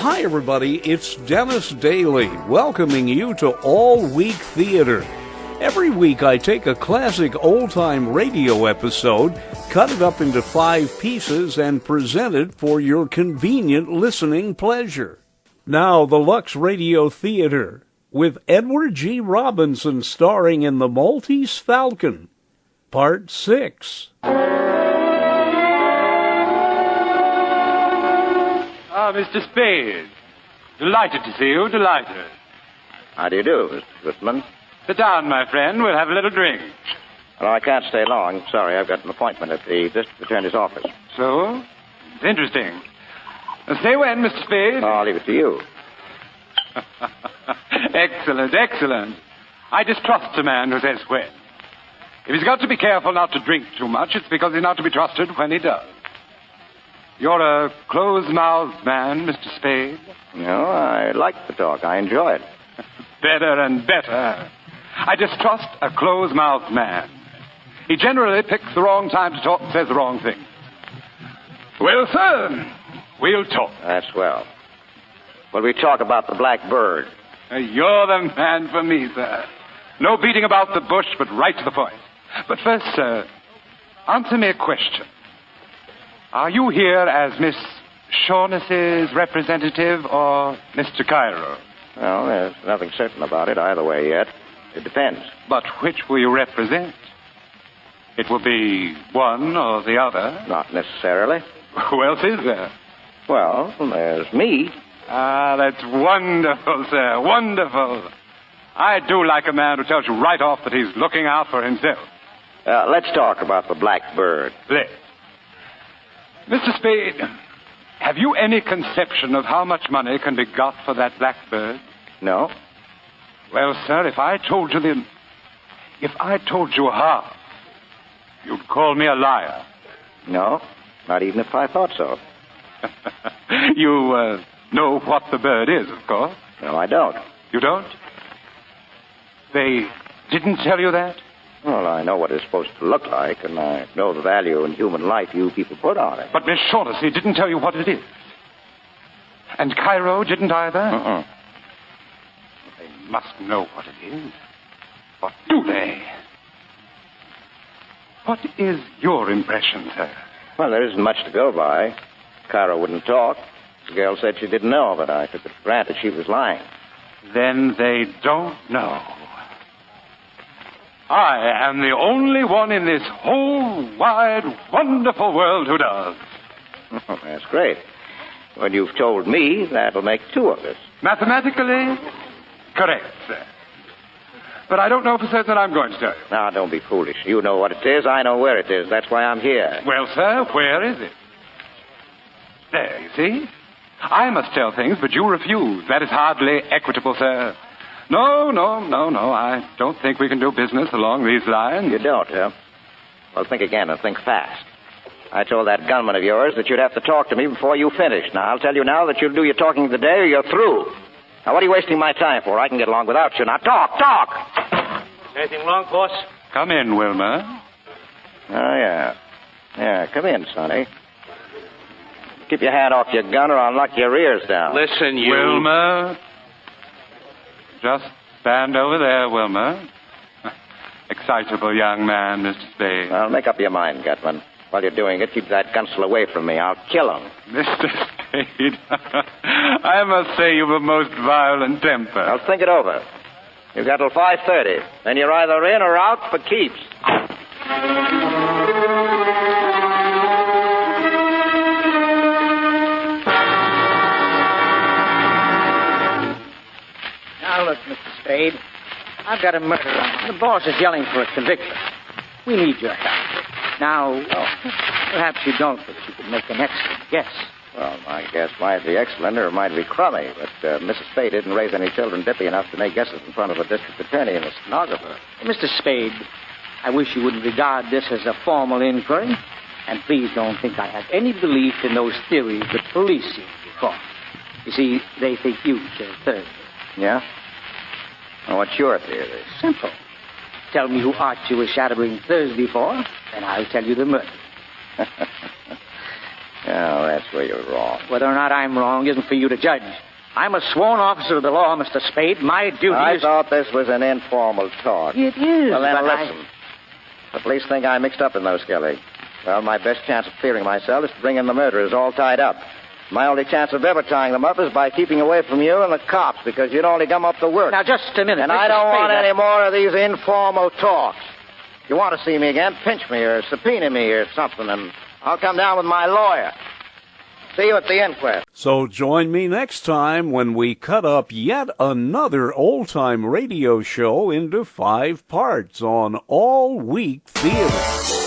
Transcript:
Hi, everybody. It's Dennis Daly, welcoming you to All Week Theater. Every week I take a classic old-time radio episode, cut it up into 5 pieces, and present it for your convenient listening pleasure. Now, the Lux Radio Theater, with Edward G. Robinson starring in The Maltese Falcon, Part 6. Mr. Spade. Delighted to see you, delighted. How do you do, Mr. Goodman? Sit down, my friend. We'll have a little drink. Well, I can't stay long. Sorry, I've got an appointment at the district attorney's office. So? It's interesting. Say when, Mr. Spade? Oh, I'll leave it to you. Excellent, excellent. I distrust a man who says when. If he's got to be careful not to drink too much, it's because he's not to be trusted when he does. You're a close-mouthed man, Mr. Spade. No, I like the talk. I enjoy it. Better and better. I distrust a close-mouthed man. He generally picks the wrong time to talk and says the wrong thing. Well, sir, we'll talk. That's well. Will we talk about the black bird? You're the man for me, sir. No beating about the bush, but right to the point. But first, sir, answer me a question. Are you here as Miss Shaughnessy's representative or Mr. Cairo? Well, there's nothing certain about it either way yet. It depends. But which will you represent? It will be one or the other? Not necessarily. Who else is there? Well, there's me. Ah, that's wonderful, sir, wonderful. I do like a man who tells you right off that he's looking out for himself. Let's talk about the black bird. Let's. Mr. Spade, have you any conception of how much money can be got for that blackbird? No. Well, sir, if I told you half, you'd call me a liar. No, not even if I thought so. You know what the bird is, of course. No, I don't. You don't? They didn't tell you that? Well, I know what it's supposed to look like, and I know the value in human life you people put on it. But Miss Shaughnessy didn't tell you what it is. And Cairo didn't either? They must know what it is. Or do they? What is your impression, sir? Well, there isn't much to go by. Cairo wouldn't talk. The girl said she didn't know, but I took it for granted she was lying. Then they don't know. I am the only one in this whole wide, wonderful world who does. Oh, that's great. When you've told me, that'll make 2 of us. Mathematically, correct, sir. But I don't know for certain that I'm going to tell you. Now, don't be foolish. You know what it is. I know where it is. That's why I'm here. Well, sir, where is it? There, you see? I must tell things, but you refuse. That is hardly equitable, sir. No. I don't think we can do business along these lines. You don't, huh? Well, think again and think fast. I told that gunman of yours that you'd have to talk to me before you finished. Now, I'll tell you now that you'll do your talking today or you're through. Now, what are you wasting my time for? I can get along without you. Now, talk! Anything wrong, boss? Come in, Wilmer. Oh, yeah. Yeah, come in, Sonny. Keep your hand off your gun or I'll knock your ears down. Listen, you... Wilmer. Just stand over there, Wilmer. Excitable young man, Mr. Spade. Well, make up your mind, Gutman. While you're doing it, keep that gunsel away from me. I'll kill him. Mr. Spade, I must say you've a most violent temper. I'll think it over. You've got till 5:30. Then you're either in or out for keeps. Now, look, Mr. Spade, I've got a murder on. The boss is yelling for a conviction. We need your help. Now, perhaps you don't, but you could make an excellent guess. Well, my guess might be excellent or it might be crummy, but Mrs. Spade didn't raise any children dippy enough to make guesses in front of a district attorney and a stenographer. Mr. Spade, I wish you wouldn't regard this as a formal inquiry, and please don't think I have any belief in those theories that police seem to form. You see, they think you killed Thursday. Yeah? Well, what's your theory? Simple. Tell me who Archie was shadowing Thursday for, and I'll tell you the murder. Oh, that's where you're wrong. Whether or not I'm wrong isn't for you to judge. I'm a sworn officer of the law, Mr. Spade. My duty I is... thought this was an informal talk. It is, Well, then, but listen. The police think I mixed up in those, Kelly. Well, my best chance of clearing myself is to bring in the murderers all tied up. My only chance of ever tying them up is by keeping away from you and the cops, because you'd only gum up the work. Now, just a minute. And Mr. I don't Spade, want any more of these informal talks. If you want to see me again, pinch me or subpoena me or something, and I'll come down with my lawyer. See you at the inquest. So join me next time when we cut up yet another old-time radio show into 5 parts on All Week Theater.